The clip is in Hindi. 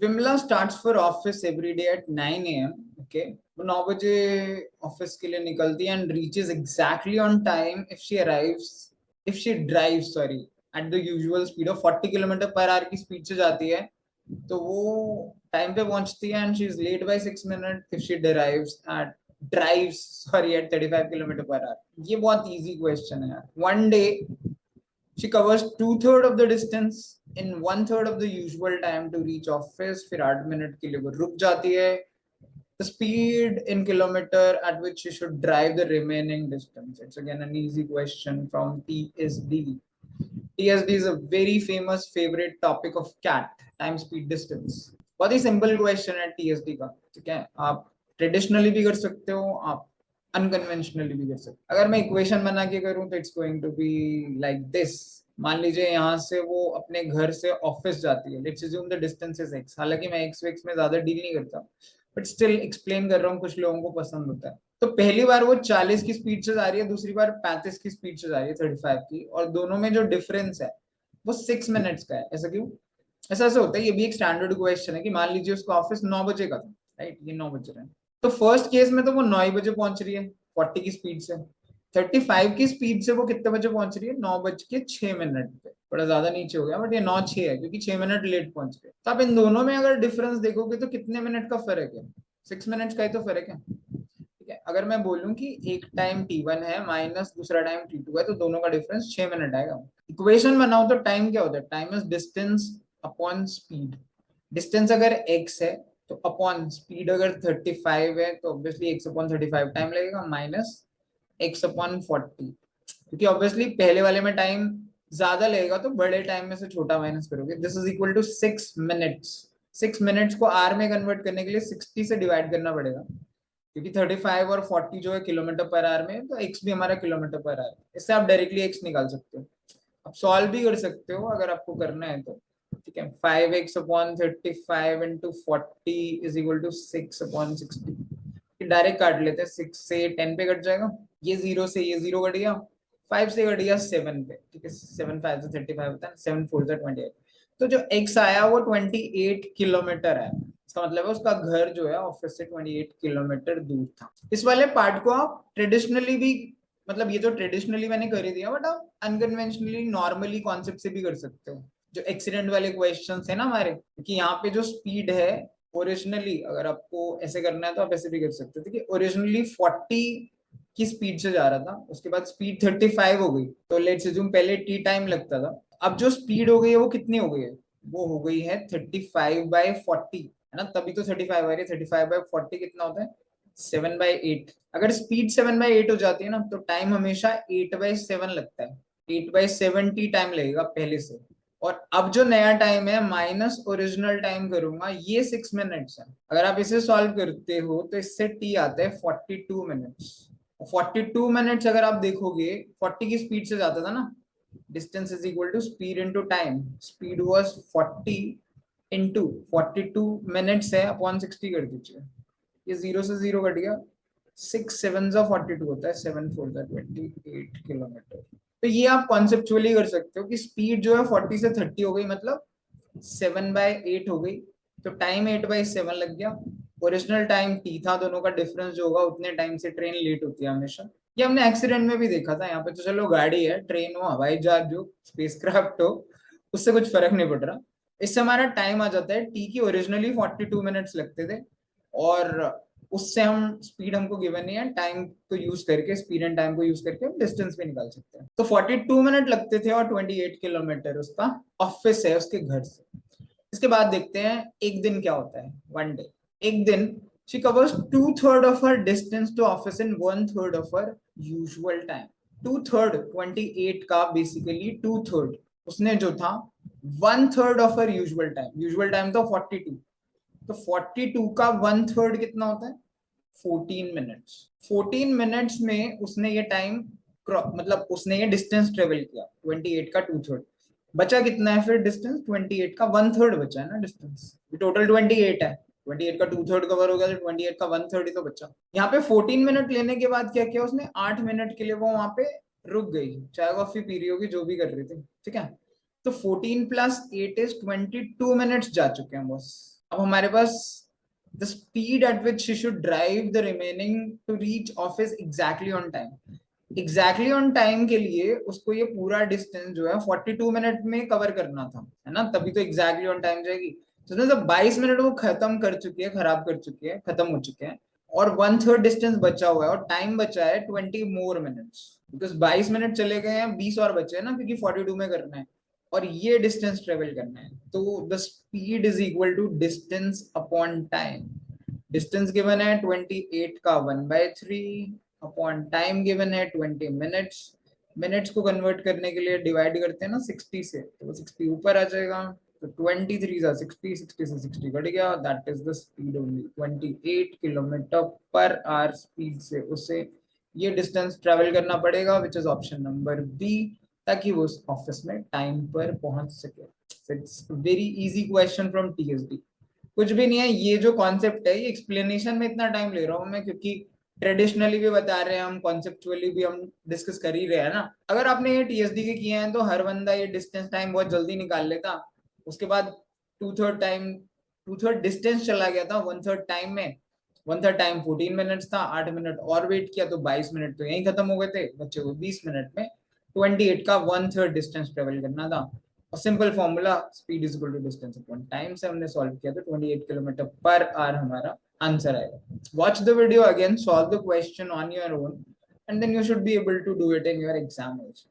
Vimla starts for office every day at 9 AM. Okay, वो 9 बजे ऑफिस के लिए निकलती है and reaches exactly on time if she drive sorry at the usual speed of 40 kilometre per hour की स्पीड से जाती है, तो वो टाइम पे पहुंचती है and she is late by 6 minute if she drives sorry at 35 kilometre per hour. ये बहुत इजी क्वेश्चन है यार. One day she covers 2/3 of the distance in 1/3 of the usual time to reach office. फिर 8 मिनट के लिए वो रुक जाती है. The speed in kilometer at which she should drive the remaining distance. It's again an easy question from TSD. TSD is a very famous favorite topic of CAT, time speed distance. बहुत ही सिंपल क्वेश्चन है TSD का. ठीक है, आप ट्रेडिशनली भी कर सकते हो, आप अनकन्वेंशनली भी कर सकते हो. अगर मैं इक्वेशन बना के करूं तो it's going to be like this. मान लीजिए यहाँ से वो अपने घर से ऑफिस जाती है. Let's assume the distance is x. हालांकि मैं x वेक्स में ज्यादा डील नहीं करता, बट स्टिल एक्सप्लेन कर रहा हूँ, कुछ लोगों को पसंद होता है. तो पहली बार वो 40 की स्पीड से जा रही है, दूसरी बार 35 की स्पीड से जा रही है, 35 की, और दोनों में जो डिफरेंस है वो 6 मिनट्स का है. ऐसा क्यों? ऐसा होता है. ये भी एक स्टैंडर्ड क्वेश्चन है कि मान लीजिए उसका ऑफिस 9 बजे का था, राइट, ये 9 बज रहे हैं, तो फर्स्ट केस में तो वो 9 बजे पहुंच रही है 40 की स्पीड से. 35 की स्पीड से वो कितने बजे पहुंच रही है? 9:06 पे. थोड़ा ज्यादा नीचे हो गया, बट ये 9:06 है क्योंकि 6 मिनट लेट पहुंच गए. तो आप इन दोनों में अगर डिफरेंस देखोगे तो कितने मिनट का फर्क है? 6 मिनट्स का ही तो फर्क है. ठीक है, अगर मैं बोलूं कि एक टाइम T1 है माइनस दूसरा टाइम T2 है, तो दोनों का डिफरेंस 6 मिनट आएगा. इक्वेशन बनाओ तो टाइम क्या होता है? Time is distance upon speed. Distance अगर x है तो अपॉन स्पीड अगर 35 है तो ऑब्वियसली x अपॉन 35 टाइम लगेगा, माइनस x अपॉन 40. क्योंकि ऑब्वियसली पहले वाले में टाइम ज्यादा लगेगा तो बड़े टाइम में से छोटा माइनस करोगे. This is equal to 6 minutes. 6 minutes को आर में कन्वर्ट करने के लिए 60 से डिवाइड करना पड़ेगा, क्योंकि 35 और 40 जो है किलोमीटर पर आवर में, तो x भी हमारा किलोमीटर पर आवर. इससे आप डायरेक्टली x निकाल सकते हो. आप सॉल्व भी कर सकते हो अगर आपको करना है तो. ठीक है, 5x upon 35 into 40 is equal to 6 upon 60. Direct काट लेते हैं. 6 से 10 पे कट जाएगा, ये 0 से ये 0 कट गया, 5 से कट गया 7 पे. ठीक है, 7 5 से 35 होता है, 7 4 से 28. तो जो x आया वो 28 किलोमीटर है. इसका मतलब है उसका घर जो है ऑफिस से 28 किलोमीटर दूर था. इस वाले पार्ट को आप ट्रेडिशनली भी, मतलब ये तो ट्रेडिशनली मैंने कर ही दिया, बट आप अनकन्वेंशनली नॉर्मली कॉन्सेप्ट से भी कर सकते हो. जो एक्सीडेंट वाले क्वेश्चंस है ना हमारे, क्योंकि यहाँ पे जो स्पीड है ओरिजिनली, अगर आपको ऐसे करना है तो आप ऐसे भी कर सकते हो. ओरिजिनली 40 की स्पीड से जा रहा था, उसके बाद स्पीड 35 हो गई, तो लेट्स अज्यूम पहले टी टाइम लगता था. अब जो स्पीड हो गई है वो कितनी हो गई है? वो हो गई है 35/40, है ना. तभी तो 35 आ रही है. 35/40 कितना होता है? 7/8. अगर स्पीड 7/8 हो जाती है ना, तो टाइम हमेशा 8/7 लगता है. 8/7 टी टाइम लगेगा पहले से. और अब जो नया टाइम है माइनस ओरिजिनल टाइम करूंगा, ये 6 मिनट्स है. अगर आप इसे सॉल्व करते हो तो इससे टी आता है 42 मिनट्स. 42 मिनट्स अगर आप देखोगे 40 की स्पीड से जाता था ना, distance is equal to speed into time. Speed was 40 into 42 minutes है अपॉन 60 कर दीजिए. ये 0 से 0 कट गया. 6 7 42 होता है, 7 4 28 किलोमीटर. तो ये आप कॉन्सेप्चुअली कर सकते हो कि स्पीड जो है 40 से 30 हो गई, मतलब 7/8 हो गई, तो टाइम 8/7 लग गया. ओरिजिनल टाइम टी था, दोनों का डिफरेंस जो होगा उतने टाइम से ट्रेन लेट होती है हमेशा. ये हमने एक्सीडेंट में भी देखा था. यहाँ पे तो चलो गाड़ी है, ट्रेन हो, हवाई जहाज हो, स्पेसक्राफ्ट हो, उससे कुछ फर्क नहीं पड़ रहा. इससे हमारा टाइम आ जाता है टी की ओरिजिनली 42 मिनट्स लगते थे, और उससे हम स्पीड हमको गिवन नहीं है, टाइम को यूज करके, स्पीड एंड टाइम को यूज करके हम डिस्टेंस भी निकाल सकते हैं. तो 42 मिनट लगते थे और 28 किलोमीटर उसका ऑफिस है उसके घर से. इसके बाद देखते हैं एक दिन क्या होता है. वन डे, एक दिन she covers 2/3 of her distance to office in 1/3 of her usual time. 2/3 28 का बेसिकली 2/3 उसने जो था 1/3 of her usual time. usual time तो 42, तो 42 का 1/3 कितना होता है? 14 मिनट्स. 14 मिनट्स में उसने ये टाइम, मतलब उसने ये डिस्टेंस ट्रेवल किया. 28 का 2/3 बचा कितना है फिर डिस्टेंस? 28 का 1/3 बचा है ना डिस्टेंस. टोटल 28 है, 28 का 2/3 कवर हो गया, तो 28 का 1/3 ही तो बचा. यहाँ पे 14 मिनट लेने के बाद क्या किया उसने? 8 मिनट के लिए वो वहां पे रुक गई, चाय कॉफी पी रही होगी, जो भी कर रही थी. ठीक है, तो 14 + 8 इज 22 मिनट्स जा चुके हैं बस. अब हमारे पास the speed at which she should drive the remaining to reach office exactly on time. Exactly on time के लिए उसको ये पूरा डिस्टेंस जो है 42 मिनट में कवर करना था, है ना, तभी तो एग्जैक्टली ऑन टाइम जाएगी। तो जब 22 मिनट वो खत्म कर चुकी है, खराब कर चुकी है, खत्म हो चुके हैं, और 1/3 डिस्टेंस बचा हुआ है और टाइम बचा है 20 मोर मिनट्स, बिकॉज 22 मिनट चले गए हैं, 20 और बचे हैं ना, क्योंकि 42 में करना है और ये डिस्टेंस ट्रेवल करना है। तो the speed is equal to distance upon time. Distance given है 28 का 1/3 अपॉन टाइम गिवन है 20 मिनट्स। मिनट्स को कन्वर्ट करने के लिए डिवाइड करते हैं ना 60 से, तो वो 60 ऊपर आ जाएगा, तो 23 जा 60, 60 से 60 कट गया, that is the speed only 28 kilometre per hour speed से उसे ये डिस्टेंस ट्रेवल करना पड़ेगा, which is option number B, ताकि वो ऑफिस में टाइम पर पहुंच सके। It's very easy question from TSD, कुछ भी नहीं है। ये जो कॉन्सेप्ट है, ये एक्सप्लेनेशन में इतना टाइम ले रहा हूँ मैं, क्योंकि ट्रेडिशनली भी बता रहे हैं हम, कॉन्सेप्चुअली भी हम डिस्कस कर ही रहे हैं ना। अगर आपने ये टीएसडी के किए हैं तो हर बंदा ये डिस्टेंस टाइम बहुत जल्दी निकाल लेता। उसके बाद 2/3 डिस्टेंस चला गया था 1/3 टाइम में। 1/3 टाइम 14 मिनट्स था, 8 मिनट और वेट किया तो 22 मिनट तो यही खत्म हो गए थे, बच्चे को 20 मिनट में 28 का 1/3 डिस्टेंस ट्रेवल करना था। और simple formula speed is equal to distance upon time से हमने सॉल्व किया, तो 28 किलोमीटर पर आवर हमारा आंसर आएगा। Watch the video again, solve the question on your own, and then you should be able to do it in your exam also.